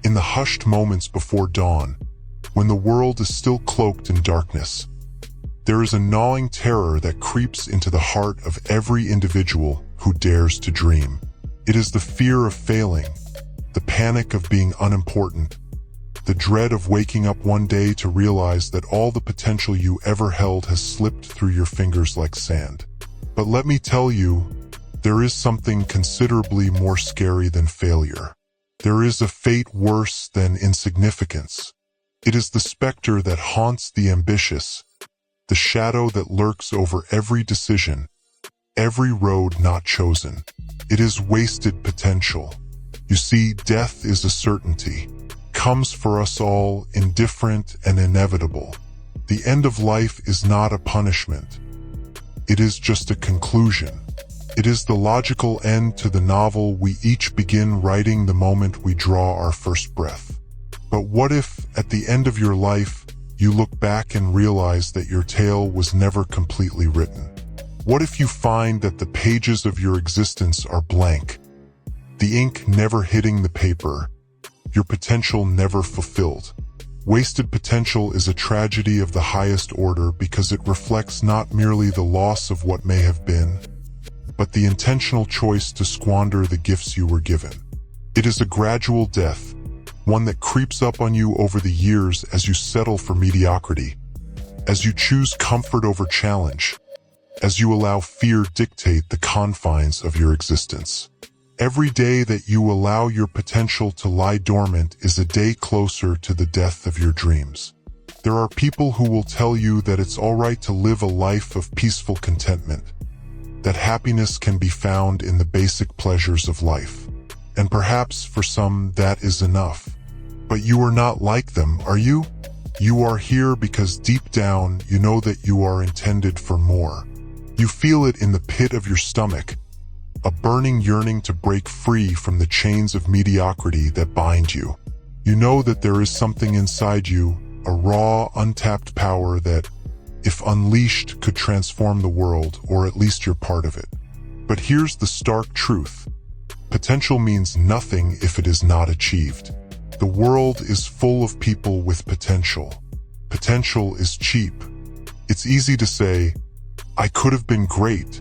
In the hushed moments before dawn, when the world is still cloaked in darkness, there is a gnawing terror that creeps into the heart of every individual who dares to dream. It is the fear of failing, the panic of being unimportant, the dread of waking up one day to realize that all the potential you ever held has slipped through your fingers like sand. But let me tell you, there is something considerably more scary than failure. There is a fate worse than insignificance. It is the specter that haunts the ambitious, the shadow that lurks over every decision, every road not chosen. It is wasted potential. You see, death is a certainty, comes for us all, indifferent and inevitable. The end of life is not a punishment. It is just a conclusion. It is the logical end to the novel we each begin writing the moment we draw our first breath. But what if, at the end of your life, you look back and realize that your tale was never completely written? What if you find that the pages of your existence are blank, the ink never hitting the paper, your potential never fulfilled? Wasted potential is a tragedy of the highest order because it reflects not merely the loss of what may have been, but the intentional choice to squander the gifts you were given. It is a gradual death, one that creeps up on you over the years as you settle for mediocrity, as you choose comfort over challenge, as you allow fear dictate the confines of your existence. Every day that you allow your potential to lie dormant is a day closer to the death of your dreams. There are people who will tell you that it's all right to live a life of peaceful contentment, that happiness can be found in the basic pleasures of life. And perhaps for some that is enough. But you are not like them, are you? You are here because deep down you know that you are intended for more. You feel it in the pit of your stomach, a burning yearning to break free from the chains of mediocrity that bind you. You know that there is something inside you, a raw, untapped power that, if unleashed, could transform the world, or at least you're part of it. But here's the stark truth. Potential means nothing if it is not achieved. The world is full of people with potential. Potential is cheap. It's easy to say, I could have been great,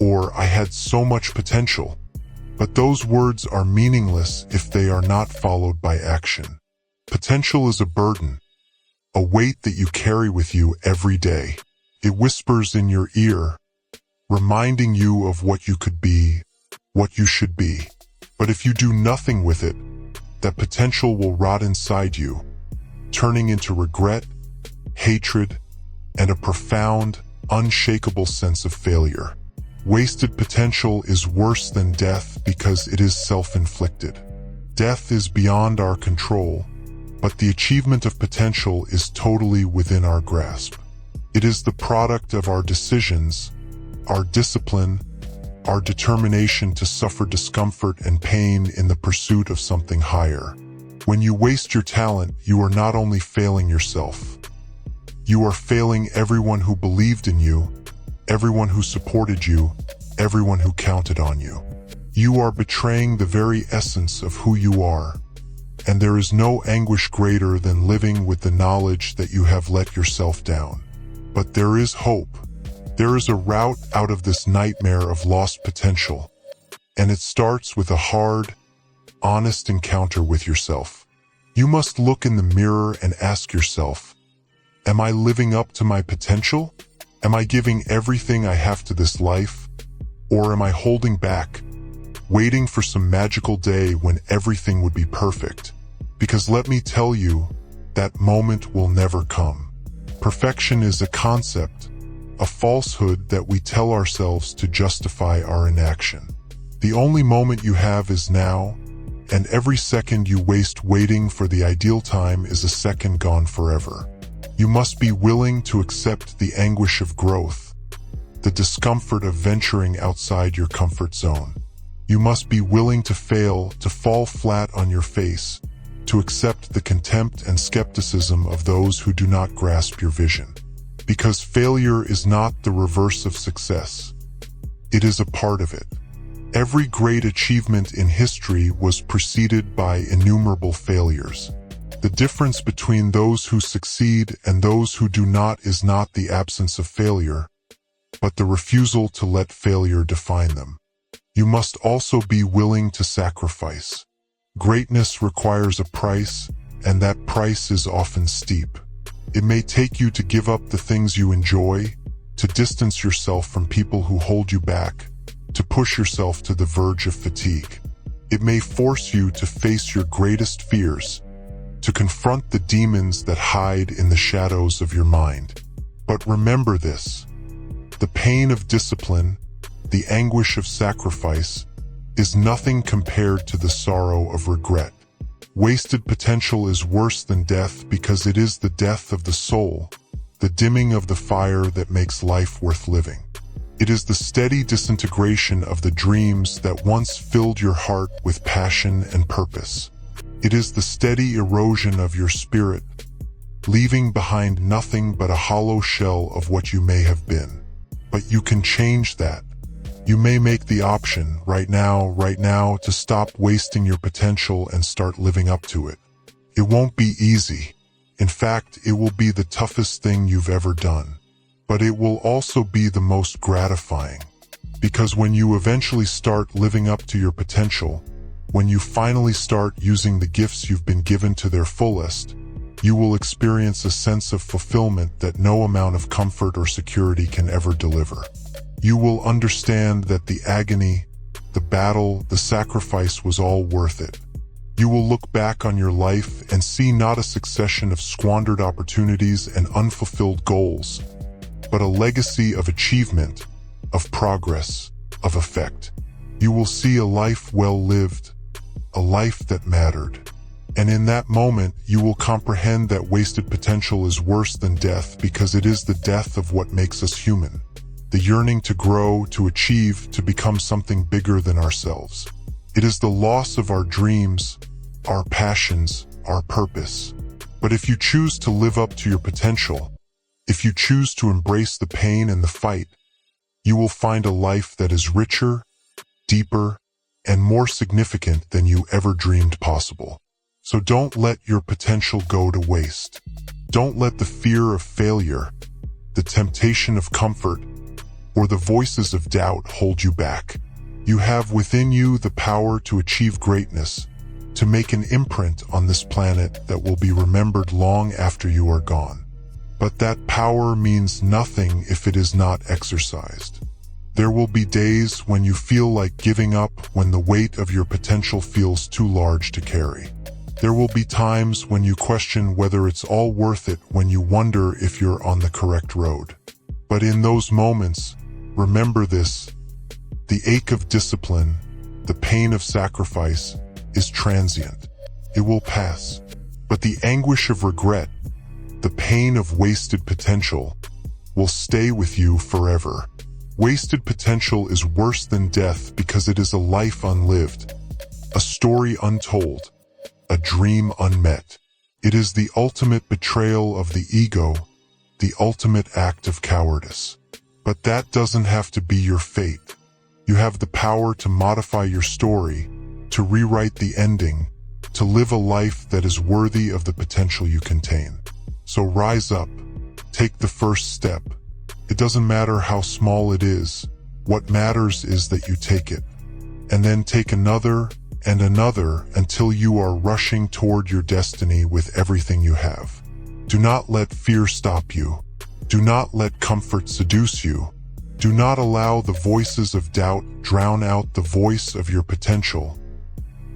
or I had so much potential. But those words are meaningless if they are not followed by action. Potential is a burden, a weight that you carry with you every day. It whispers in your ear, reminding you of what you could be, what you should be. But if you do nothing with it, that potential will rot inside you, turning into regret, hatred, and a profound, unshakable sense of failure. Wasted potential is worse than death because it is self-inflicted. Death is beyond our control, but the achievement of potential is totally within our grasp. It is the product of our decisions, our discipline, our determination to suffer discomfort and pain in the pursuit of something higher. When you waste your talent, you are not only failing yourself, you are failing everyone who believed in you, everyone who supported you, everyone who counted on you. You are betraying the very essence of who you are, and there is no anguish greater than living with the knowledge that you have let yourself down. But there is hope. There is a route out of this nightmare of lost potential, and it starts with a hard, honest encounter with yourself. You must look in the mirror and ask yourself, am I living up to my potential? Am I giving everything I have to this life? Or am I holding back, waiting for some magical day when everything would be perfect? Because let me tell you, that moment will never come. Perfection is a concept, a falsehood that we tell ourselves to justify our inaction. The only moment you have is now, and every second you waste waiting for the ideal time is a second gone forever. You must be willing to accept the anguish of growth, the discomfort of venturing outside your comfort zone. You must be willing to fail, to fall flat on your face, to accept the contempt and skepticism of those who do not grasp your vision. Because failure is not the reverse of success. It is a part of it. Every great achievement in history was preceded by innumerable failures. The difference between those who succeed and those who do not is not the absence of failure, but the refusal to let failure define them. You must also be willing to sacrifice. Greatness requires a price, and that price is often steep. It may take you to give up the things you enjoy, to distance yourself from people who hold you back, to push yourself to the verge of fatigue. It may force you to face your greatest fears, to confront the demons that hide in the shadows of your mind. But remember this: the pain of discipline, the anguish of sacrifice, is nothing compared to the sorrow of regret. Wasted potential is worse than death because it is the death of the soul, the dimming of the fire that makes life worth living. It is the steady disintegration of the dreams that once filled your heart with passion and purpose. It is the steady erosion of your spirit, leaving behind nothing but a hollow shell of what you may have been. But you can change that. You may make the option right now, to stop wasting your potential and start living up to it. It won't be easy. In fact, it will be the toughest thing you've ever done. But it will also be the most gratifying. Because when you eventually start living up to your potential, when you finally start using the gifts you've been given to their fullest, you will experience a sense of fulfillment that no amount of comfort or security can ever deliver. You will understand that the agony, the battle, the sacrifice was all worth it. You will look back on your life and see not a succession of squandered opportunities and unfulfilled goals, but a legacy of achievement, of progress, of effect. You will see a life well lived, a life that mattered. And in that moment, you will comprehend that wasted potential is worse than death because it is the death of what makes us human. The yearning to grow, to achieve, to become something bigger than ourselves. It is the loss of our dreams, our passions, our purpose. But if you choose to live up to your potential, if you choose to embrace the pain and the fight, you will find a life that is richer, deeper, and more significant than you ever dreamed possible. So don't let your potential go to waste. Don't let the fear of failure, the temptation of comfort, or the voices of doubt hold you back. You have within you the power to achieve greatness, to make an imprint on this planet that will be remembered long after you are gone. But that power means nothing if it is not exercised. There will be days when you feel like giving up, when the weight of your potential feels too large to carry. There will be times when you question whether it's all worth it, when you wonder if you're on the correct road. But in those moments, remember this: the ache of discipline, the pain of sacrifice, is transient. It will pass. But the anguish of regret, the pain of wasted potential, will stay with you forever. Wasted potential is worse than death because it is a life unlived, a story untold, a dream unmet. It is the ultimate betrayal of the ego, the ultimate act of cowardice. But that doesn't have to be your fate. You have the power to modify your story, to rewrite the ending, to live a life that is worthy of the potential you contain. So rise up, take the first step. It doesn't matter how small it is. What matters is that you take it. And then take another and another until you are rushing toward your destiny with everything you have. Do not let fear stop you. Do not let comfort seduce you. Do not allow the voices of doubt drown out the voice of your potential,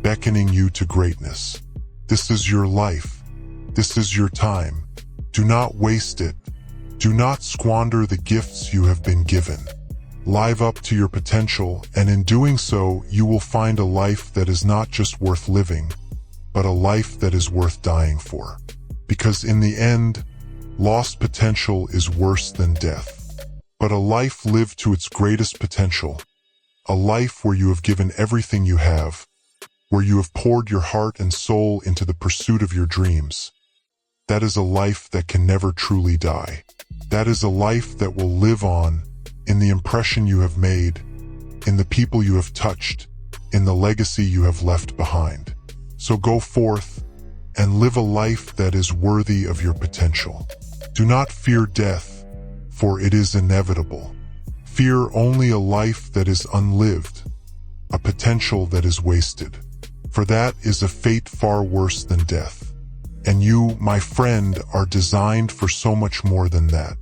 beckoning you to greatness. This is your life. This is your time. Do not waste it. Do not squander the gifts you have been given. Live up to your potential, and in doing so, you will find a life that is not just worth living, but a life that is worth dying for. Because in the end, lost potential is worse than death. But a life lived to its greatest potential, a life where you have given everything you have, where you have poured your heart and soul into the pursuit of your dreams, that is a life that can never truly die. That is a life that will live on in the impression you have made, in the people you have touched, in the legacy you have left behind. So go forth and live a life that is worthy of your potential. Do not fear death, for it is inevitable. Fear only a life that is unlived, a potential that is wasted. For that is a fate far worse than death. And you, my friend, are designed for so much more than that.